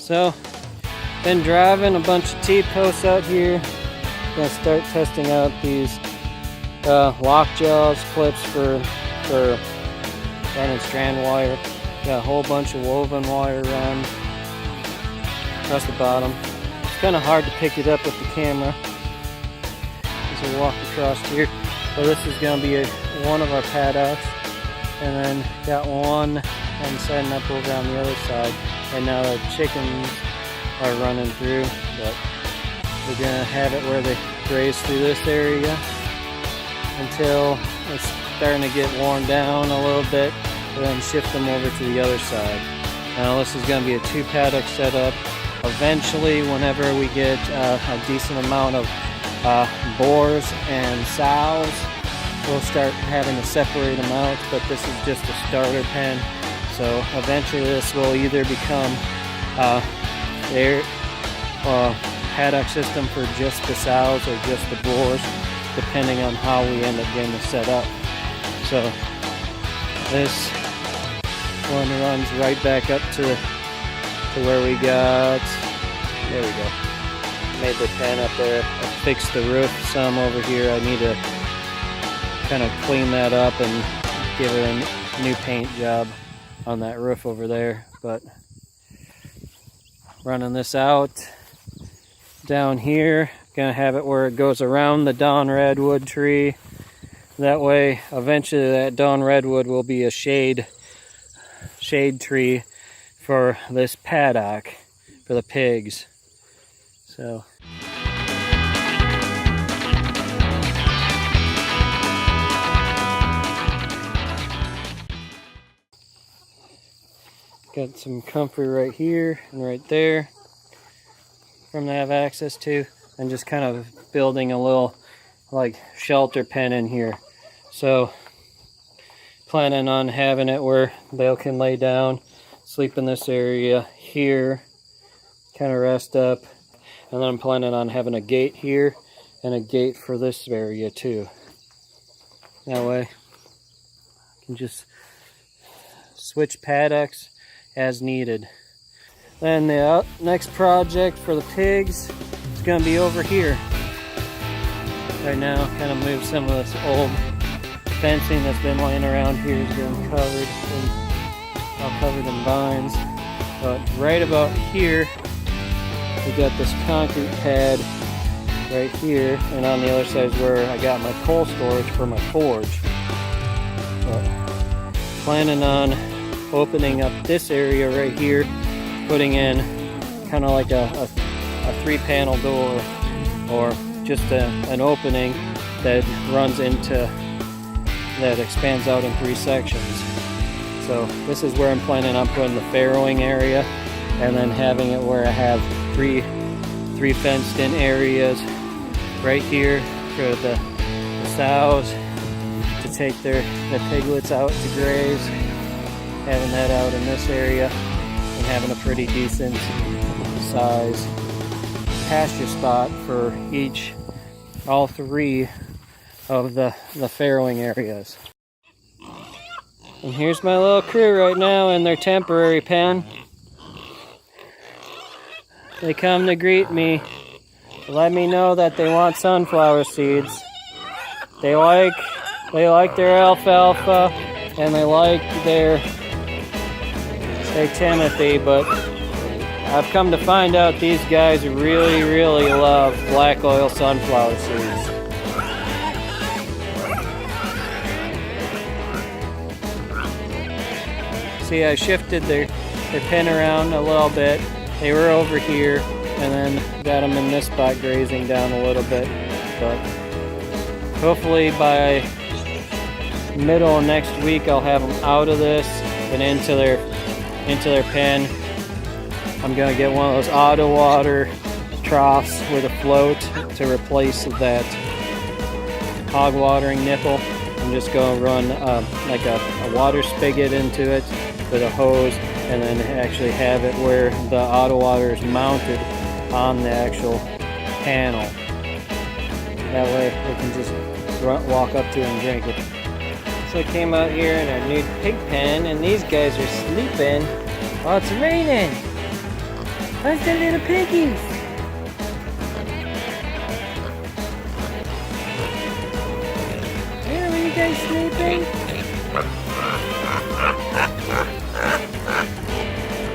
So, been driving a bunch of T-posts out here. Gonna start testing out these lock jaws, clips for running strand wire. Got a whole bunch of woven wire run across the bottom. It's kind of hard to pick it up with the camera as we walk across here. So this is gonna be one of our paddocks, and then got one and setting up over on the other side. And now the chickens are running through, but we're gonna have it where they graze through this area until it's starting to get worn down a little bit, and then shift them over to the other side. Now this is going to be a 2 paddock setup. Eventually, whenever we get a decent amount of boars and sows, we'll start having to separate them out, but this is just a starter pen. So eventually this will either become their paddock system for just the sows or just the boars, depending on how we end up getting this set up. So this one runs right back up to where we got, there we go, made the pen up there. I fixed the roof some over here. I need to kind of clean that up and give it a new paint job on that roof over there. But running this out down here, gonna have it where it goes around the dawn redwood tree. That way eventually that dawn redwood will be a shade tree for this paddock for the pigs. So got some comfort right here and right there for them to have access to, and just kind of building a little like shelter pen in here. So planning on having it where they can lay down, sleep in this area here, kind of rest up, and then I'm planning on having a gate here and a gate for this area too. That way I can just switch paddocks as needed. Then the next project for the pigs is going to be over here. Right now, kind of move some of this old fencing that's been laying around here is getting covered, all covered in vines. But right about here, we got this concrete pad right here, and on the other side is where I got my coal storage for my forge. But planning on opening up this area right here, putting in kind of like a 3-panel door, or just an opening that runs into, that expands out in 3 sections. So this is where I'm planning on putting the farrowing area, and then having it where I have three fenced in areas right here for the sows to take the piglets out to graze, having that out in this area, and having a pretty decent size pasture spot for all 3 of the farrowing areas. And here's my little crew right now in their temporary pen. They come to greet me, let me know that they want sunflower seeds. They like their alfalfa, and they like their Timothy, but I've come to find out these guys really, really love black oil sunflower seeds. See, I shifted their pen around a little bit. They were over here, and then got them in this spot grazing down a little bit. But hopefully by middle of next week, I'll have them out of this and into their pen. I'm gonna get one of those auto water troughs with a float to replace that hog watering nipple. I'm just gonna run like a water spigot into it with a hose, and then actually have it where the auto water is mounted on the actual panel. That way we can just walk up to it and drink it. So I came out here in our new pig pen, and these guys are sleeping while it's raining. Where's the little piggies? Where are you guys sleeping?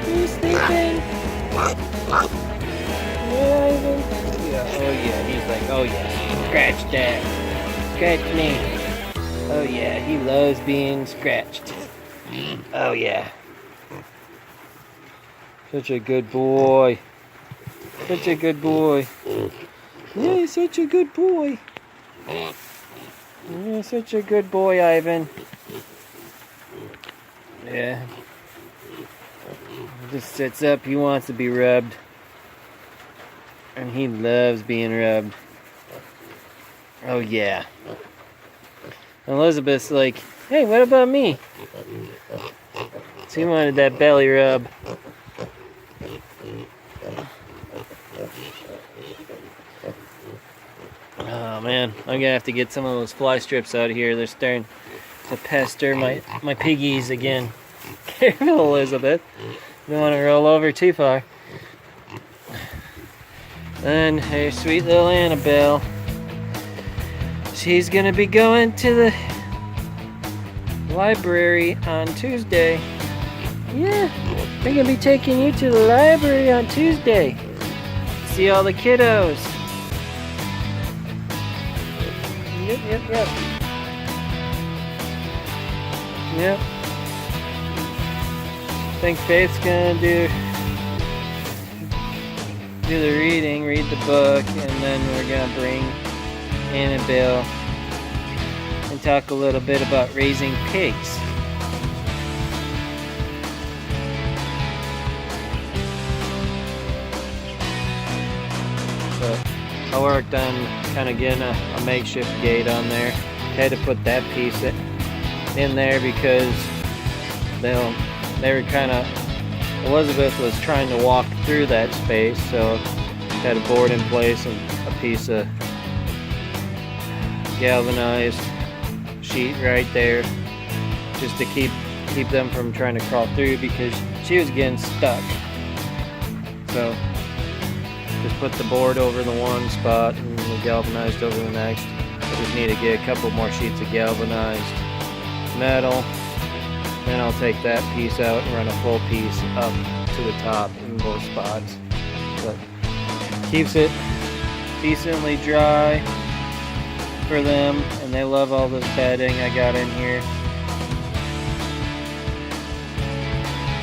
Are you sleeping? Yeah, Ivan. Yeah, oh yeah, he's like, oh yeah, scratch that. Scratch me. Oh yeah, he loves being scratched. Oh yeah. Such a good boy. Such a good boy. Yeah, he's such a good boy. Yeah, such a good boy, Ivan. Yeah. He just sits up, he wants to be rubbed. And he loves being rubbed. Oh yeah. Elizabeth's like, hey, what about me? She wanted that belly rub. Oh man, I'm gonna have to get some of those fly strips out of here. They're starting to pester my piggies again. Careful, Elizabeth. You don't want to roll over too far. And her sweet little Annabelle. She's gonna be going to the library on Tuesday. Yeah, they're gonna be taking you to the library on Tuesday. See all the kiddos. Yep. Yep. I think Faith's gonna do the reading, read the book, and then we're gonna bring Annabelle and talk a little bit about raising pigs. But I worked on kind of getting a makeshift gate on there. Had to put that piece in there because they were kind of, Elizabeth was trying to walk through that space, so had a board in place and a piece of galvanized sheet right there just to keep them from trying to crawl through because she was getting stuck. So just put the board over the one spot and the galvanized over the next. I just need to get a couple more sheets of galvanized metal. Then I'll take that piece out and run a full piece up to the top in both spots. But keeps it decently dry for them, and they love all this bedding I got in here.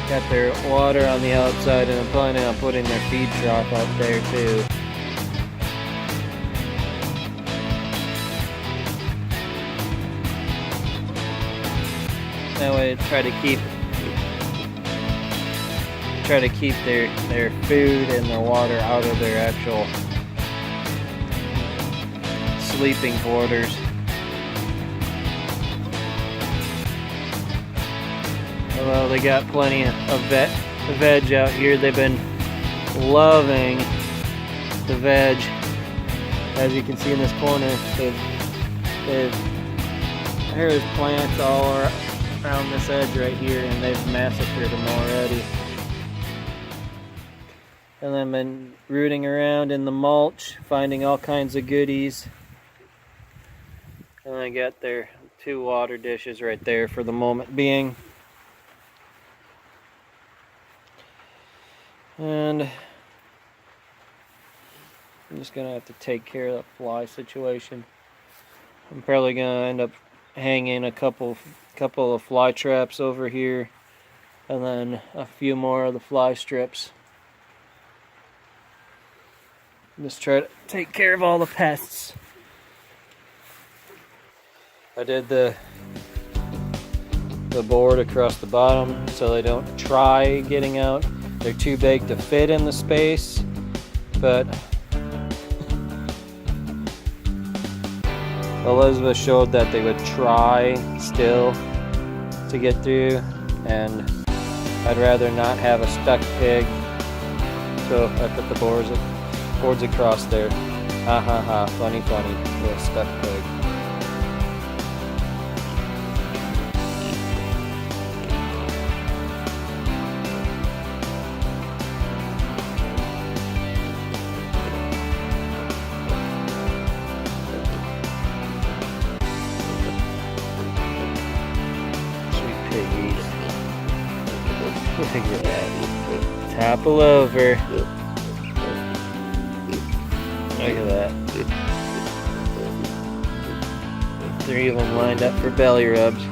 Got their water on the outside, and I'm planning on putting their feed trough out there too. That way, try to keep their food and their water out of their actual sleeping quarters. Well, they got plenty of veg out here. They've been loving the veg. As you can see in this corner, there's plants all around this edge right here, and they've massacred them already. And I've been rooting around in the mulch, finding all kinds of goodies. And I got their 2 water dishes right there for the moment being. And I'm just gonna have to take care of the fly situation. I'm probably gonna end up hanging a couple of fly traps over here, and then a few more of the fly strips. Just try to take care of all the pests. I did the board across the bottom so they don't try getting out. They're too big to fit in the space, but Elizabeth showed that they would try still to get through, and I'd rather not have a stuck pig, so I put the boards across there. Ha ha ha, funny, little stuck pig. Look at that. Topple over. Look at that. 3 of them lined up for belly rubs.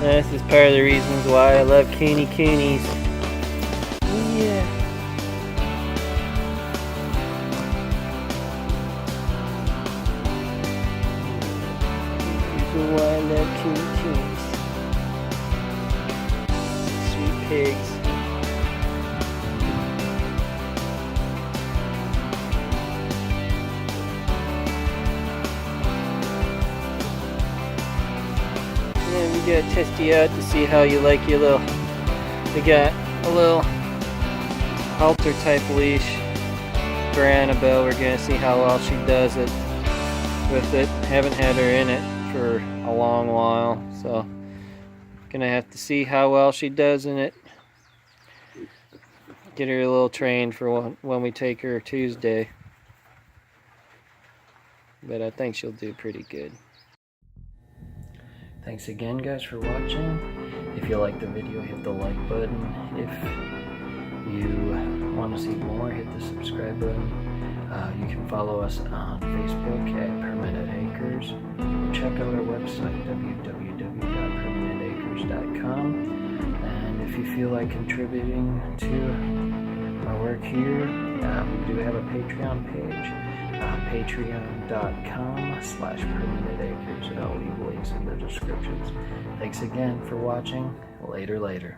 This is part of the reasons why I love Kunekunes. Oh yeah. This is why I love Kunekunes. Sweet pigs. Yeah, we gotta test you out to see how you like your little. We got a little halter type leash for Annabelle. We're gonna see how well she does it with it. Haven't had her in it for a long while, so gonna have to see how well she does in it. Get her a little trained for when we take her Tuesday. But I think she'll do pretty good. Thanks again, guys, for watching. If you liked the video, hit the like button. If you want to see more, hit the subscribe button. You can follow us on Facebook at PermaNett Acres. Check out our website, www.permanentacres.com. And if you feel like contributing to our work here, we do have a Patreon page. Patreon.com/PermanentAcres. I'll leave links in the descriptions. Thanks again for watching. Later.